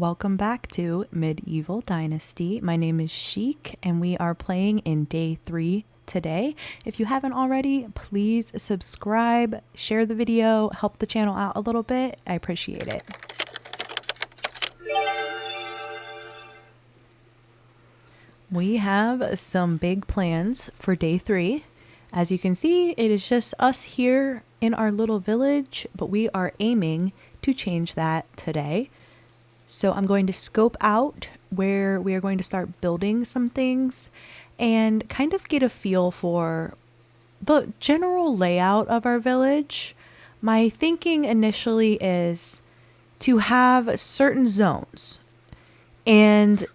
Welcome back to Medieval Dynasty. My name is Chic and we are playing in day 3 today. If you haven't already, please subscribe, share the video, help the channel out a little bit. I appreciate it. We have some big plans for day 3. As you can see, it is just us here in our little village, but we are aiming to change that today. So I'm going to scope out where we are going to start building some things and kind of get a feel for the general layout of our village. My thinking initially is to have certain zones, and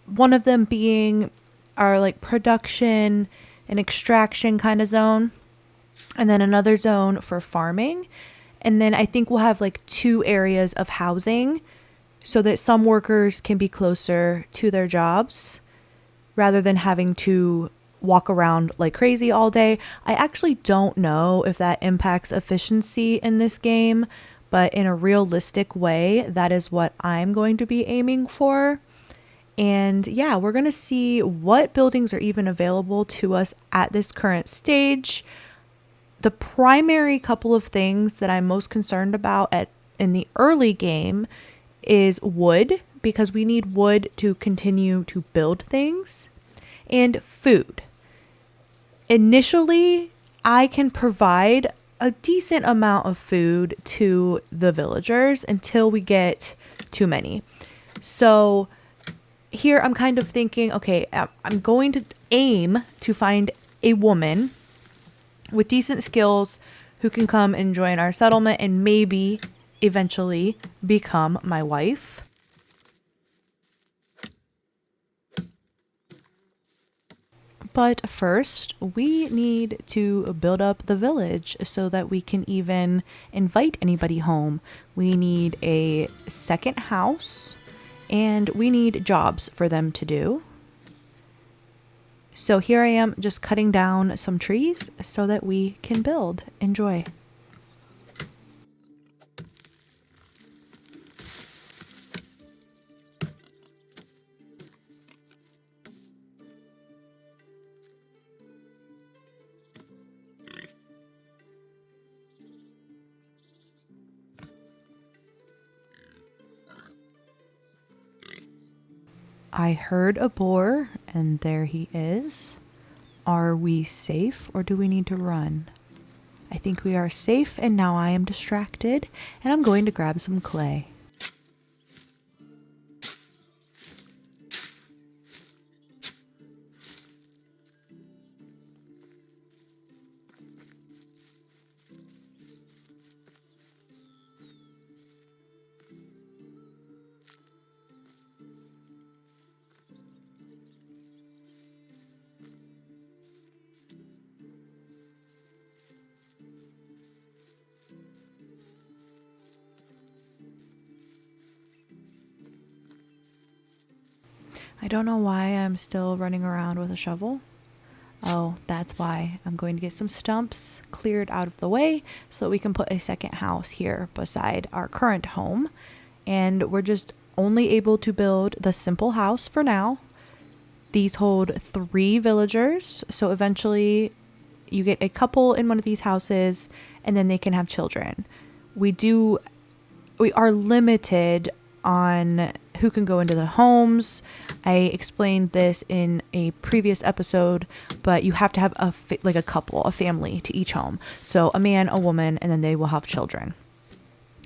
one of them being our like production and extraction kind of zone, and then another zone for farming. And then I think we'll have like 2 areas of housing so that some workers can be closer to their jobs rather than having to walk around like crazy all day. I actually don't know if that impacts efficiency in this game, but in a realistic way, that is what I'm going to be aiming for. And yeah, we're going to see what buildings are even available to us at this current stage. The primary couple of things that I'm most concerned about in the early game is wood, because we need wood to continue to build things, and food. Initially, I can provide a decent amount of food to the villagers until we get too many. So here I'm kind of thinking, okay, I'm going to aim to find a woman with decent skills who can come and join our settlement and maybe eventually become my wife. But first, we need to build up the village so that we can even invite anybody home. We need a second house and we need jobs for them to do. So here I am just cutting down some trees so that we can build. Enjoy. I heard a boar, and there he is. Are we safe, or do we need to run? I think we are safe, and now I am distracted, and I'm going to grab some clay. I don't know why I'm still running around with a shovel. Oh, that's why. I'm going to get some stumps cleared out of the way so that we can put a second house here beside our current home. And we're just only able to build the simple house for now. These hold 3 villagers, so eventually you get a couple in one of these houses and then they can have children. We are limited on who can go into the homes. I explained this in a previous episode, but you have to have a family to each home. So a man, a woman, and then they will have children.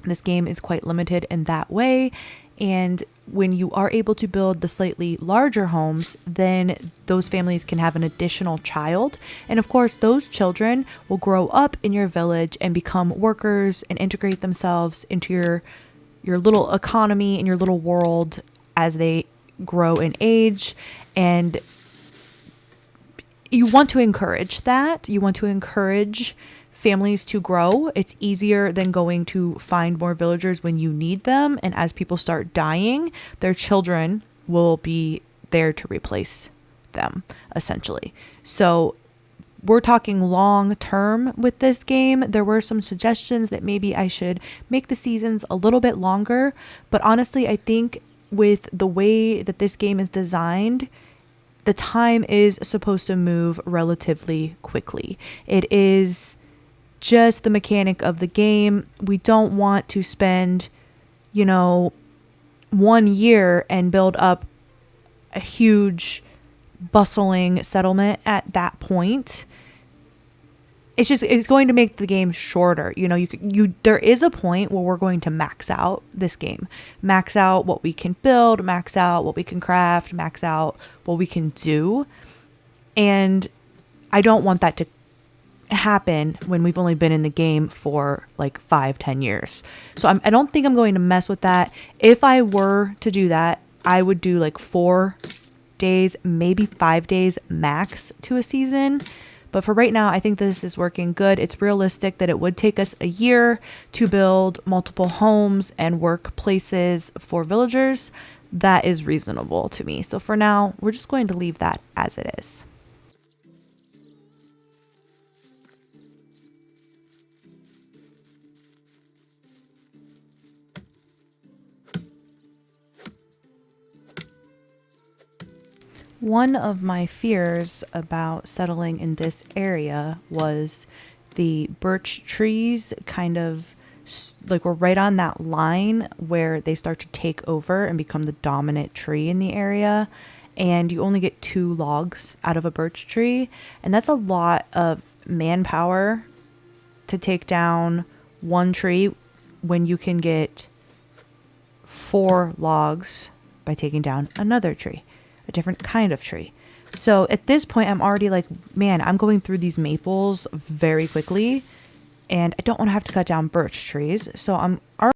This game is quite limited in that way. And when you are able to build the slightly larger homes, then those families can have an additional child. And of course, those children will grow up in your village and become workers and integrate themselves into your little economy and your little world as they grow in age. And you want to encourage that. You want to encourage families to grow. It's easier than going to find more villagers when you need them. And as people start dying, their children will be there to replace them, essentially. So we're talking long term with this game. There were some suggestions that maybe I should make the seasons a little bit longer, but honestly, I think with the way that this game is designed, the time is supposed to move relatively quickly. It is just the mechanic of the game. We don't want to spend, 1 year and build up a huge bustling settlement at that point. It's going to make the game shorter. There is a point where we're going to max out this game, max out what we can build, max out what we can craft, max out what we can do. And I don't want that to happen when we've only been in the game for like 5-10 years. So I don't think I'm going to mess with that. If I were to do that, I would do like 4 days, maybe 5 days max to a season. But for right now, I think this is working good. It's realistic that it would take us a year to build multiple homes and workplaces for villagers. That is reasonable to me. So for now, we're just going to leave that as it is. One of my fears about settling in this area was the birch trees kind of like we're right on that line where they start to take over and become the dominant tree in the area. And you only get 2 logs out of a birch tree. And that's a lot of manpower to take down one tree when you can get 4 logs by taking down another tree, a different kind of tree. So at this point, I'm already like, man, I'm going through these maples very quickly and I don't want to have to cut down birch trees. So I'm already